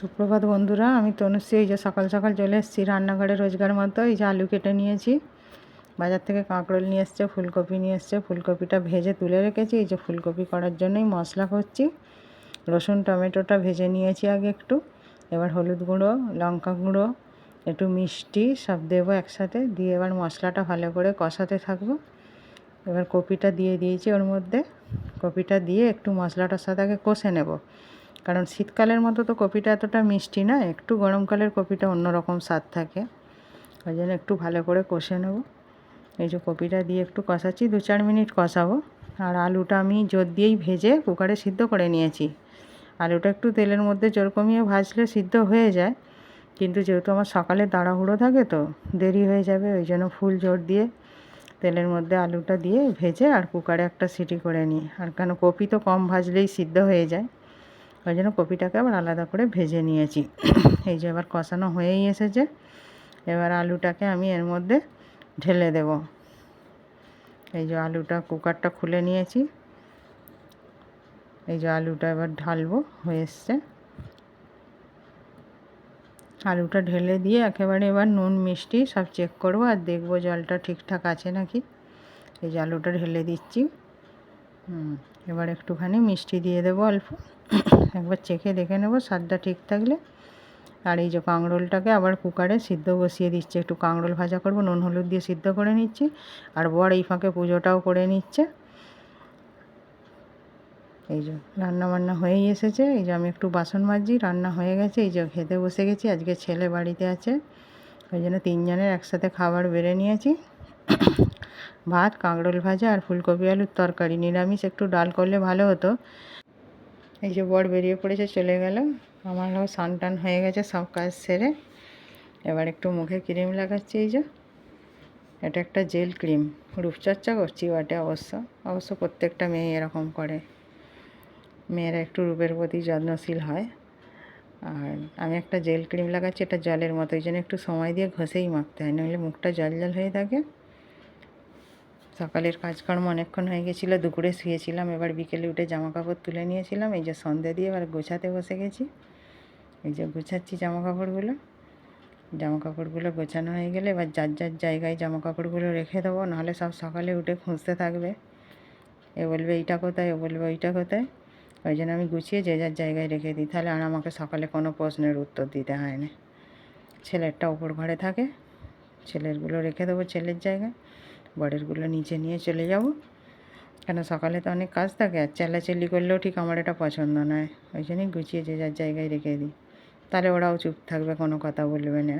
সুপ্রভাত বন্ধুরা, আমি তনুশ্রী। এই যে সকাল সকাল চলে এসেছি রান্নাঘরে রোজগার মতো। এই যে আলু কেটে নিয়েছি, বাজার থেকে কাঁকরোল নিয়ে এসছে, ফুলকপি নিয়ে এসছে, ফুলকপিটা ভেজে তুলে রেখেছি। এই যে ফুলকপি করার জন্যই মশলা করছি। রসুন টমেটোটা ভেজে নিয়েছি আগে একটু। এবার হলুদ গুঁড়ো, লঙ্কা গুঁড়ো, একটু মিষ্টি সব দেবো একসাথে, দিয়ে এবার মশলাটা ভালো করে কষাতে থাকবো। এবার কপিটা দিয়ে দিয়েছি ওর মধ্যে। কপিটা দিয়ে একটু মশলাটার সাথে আগে কষে নেব, কারণ শীতকালের মতো তো কপিটা এতটা মিষ্টি না, একটু গরমকালের কপিটা অন্যরকম স্বাদ থাকে। ওই জন্য একটু ভালো করে কষে নেব। এই যে কপিটা দিয়ে একটু কষাচ্ছি, 2-4 মিনিট কষাবো। আর আলুটা আমি জোর দিয়েই ভেজে কুকারে সিদ্ধ করে নিয়েছি। আলুটা একটু তেলের মধ্যে জোর কমিয়ে ভাজলে সিদ্ধ হয়ে যায়, কিন্তু যেহেতু আমার সকালে তাড়াহুড়ো থাকে তো দেরি হয়ে যাবে, ওই জন্য ফুল জোর দিয়ে তেলের মধ্যে আলুটা দিয়ে ভেজে আর কুকারে একটা সিটি করে নিই। আর কেন কপি তো কম ভাজলেই সিদ্ধ হয়ে যায়, ওই জন্য কপিটাকে আবার আলাদা করে ভেজে নিয়েছি। এই যে এবার কষানো হয়েই এসেছে। এবার আলুটাকে আমি এর মধ্যে ঢেলে দেব। এই যে আলুটা কুকারটা খুলে নিয়েছি, এই যে আলুটা এবার ঢালবো, হয়ে এসছে। আলুটা ঢেলে দিয়ে একেবারে এবার নুন মিষ্টি সব চেক করবো আর দেখবো জলটা ঠিকঠাক আছে নাকি। এই যে আলুটা ঢেলে দিচ্ছি। এবার একটুখানি মিষ্টি দিয়ে দেবো অল্প, একবার চেখে দেখে নেব স্বাদটা ঠিক থাকলে। আর এই যে কাঁকরোলটাকে আবার কুকারে সিদ্ধ বসিয়ে দিচ্ছি, একটু কাঁকরোল ভাজা করব, নুন হলুদ দিয়ে সিদ্ধ করে নিচ্ছি। আর বর এই ফাঁকে পুজোটাও করে নিচ্ছে। এই যে রান্না বান্না হয়েই এসেছে। এই যে আমি একটু বাসন মাজছি, রান্না হয়ে গেছে। এই যে খেতে বসে গেছি, আজকে ছেলে বাড়িতে আছে, ওই জন্য 3 জনের একসাথে খাবার বেড়ে নিয়েছি। ভাত, কাঁকরোল ভাজা আর ফুলকপি আলুর তরকারি। নিরামিষ একটু ডাল করলে ভালো হতো। এই যে বর বেরিয়ে পড়েছে, চলে গেল। আমারও স্নান টান হয়ে গেছে, সব কাজ সেরে এবার একটু মুখে ক্রিম লাগাচ্ছি। এই যে এটা একটা জেল ক্রিম, রূপচর্চা করছি বটে। অবশ্য প্রত্যেকটা মেয়ে এরকম করে, মেয়েরা একটু রূপের প্রতি যত্নশীল হয়। আর আমি একটা জেল ক্রিম লাগাচ্ছি, এটা জলের মতো, ওই জন্য একটু সময় দিয়ে ঘষেই মাখতে হয়, নাহলে মুখটা জল জল হয়ে থাকে। সকালের কাজকর্ম অনেকক্ষণ হয়ে গেছিলো, দুপুরে শুয়েছিলাম, এবার বিকেলে উঠে জামা কাপড় তুলে নিয়েছিলাম। এই যে সন্ধ্যে দিয়ে এবার গোছাতে বসে গেছি। এই যে গোছাচ্ছি জামা কাপড়গুলো গোছানো হয়ে গেলে এবার যার যার জায়গায় জামা কাপড়গুলো রেখে দেবো, নাহলে সব সকালে উঠে খুঁজতে থাকবে। এ বলবে এইটা কোথায়, ও বলবে ওইটা কোথায়। ওই জন্য আমি গুছিয়ে যে যার জায়গায় রেখে দিই, তাহলে আর আমাকে সকালে কোনো প্রশ্নের উত্তর দিতে হয় না। ছেলেরটা ওপর ঘরে থাকে, ছেলেরগুলো রেখে দেবো ছেলের জায়গায়, বরেরগুলো নিচে নিয়ে চলে যাব। কেন সকালে তো অনেক কাজ থাকে, আর চেল্লাচিল্লি করলেও ঠিক আমার এটা পছন্দ নয়। ওই জন্যই গুছিয়ে যে যার জায়গায় রেখে দিই, তাহলে ওরাও চুপ থাকবে, কোনো কথা বলবে না।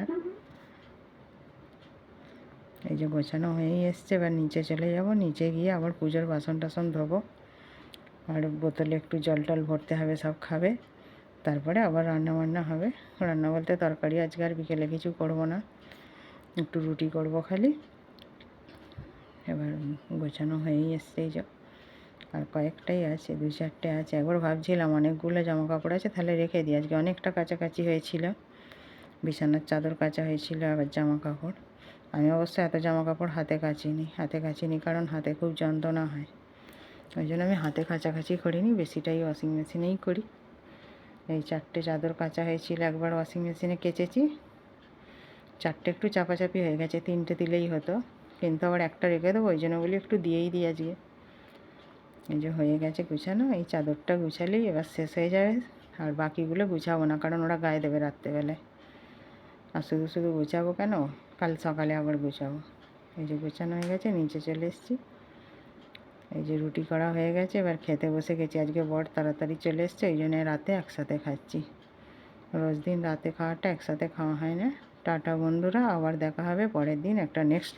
এই যে গোছানো হয়েই এসছে, এবার নিচে চলে যাব। নিচে গিয়ে আবার পুজোর বাসন টাসন ধোবো, আর বোতলে একটু জল টল ভরতে হবে, সব খাবে। তারপরে আবার রান্না বান্না হবে। রান্না বলতে তরকারি আজকে আর বিকেলে কিছু করব না, একটু রুটি করব খালি। এবার গোছানো হয়েই এসছে। এই যে আর কয়েকটাই আছে, 2-4টে আছে। একবার ভাবছিলাম অনেকগুলো জামা কাপড় আছে, তাহলে রেখে দিই। আজকে অনেকটা কাছাকাছি হয়েছিল, বিছানার চাদর কাচা হয়েছিল, আবার জামা কাপড়। আমি অবশ্য এত জামা কাপড় হাতে কাচিনি, কারণ হাতে খুব যন্ত্রণা হয়। ওই জন্য আমি হাতে কাচাকাচি করিনি, বেশিটাই ওয়াশিং মেশিনেই করি। এই 4টে চাদর কাচা হয়েছিল, একবার ওয়াশিং মেশিনে কেচেছি। 4টে একটু চাপাচাপি হয়ে গেছে, 3টে দিলেই হতো, কিন্তু আবার একটা রেখে দেবো, ওই জন্য বলি একটু দিয়েই দিই আজকে। এই যে হয়ে গেছে গুছানো। এই চাদরটা গুছালেই এবার শেষ হয়ে যাবে, আর বাকিগুলো গুছাবো না, কারণ ওরা গায়ে দেবে রাত্রেবেলায়। আর শুধু শুধু গুছাবো কেন, কাল সকালে আবার গুছাবো। এই যে গোছানো হয়ে গেছে, নিচে চলে এসেছি। এই যে রুটি করা হয়ে গেছে, এবার খেতে বসে গেছি। আজকে বর তাড়াতাড়ি চলে এসছে, ওই জন্য রাতে একসাথে খাচ্ছি। রোজ দিন রাতে খাওয়াটা একসাথে খাওয়া হয় না। টাটা বন্ধুরা, আবার দেখা হবে পরের দিন একটা নেক্সট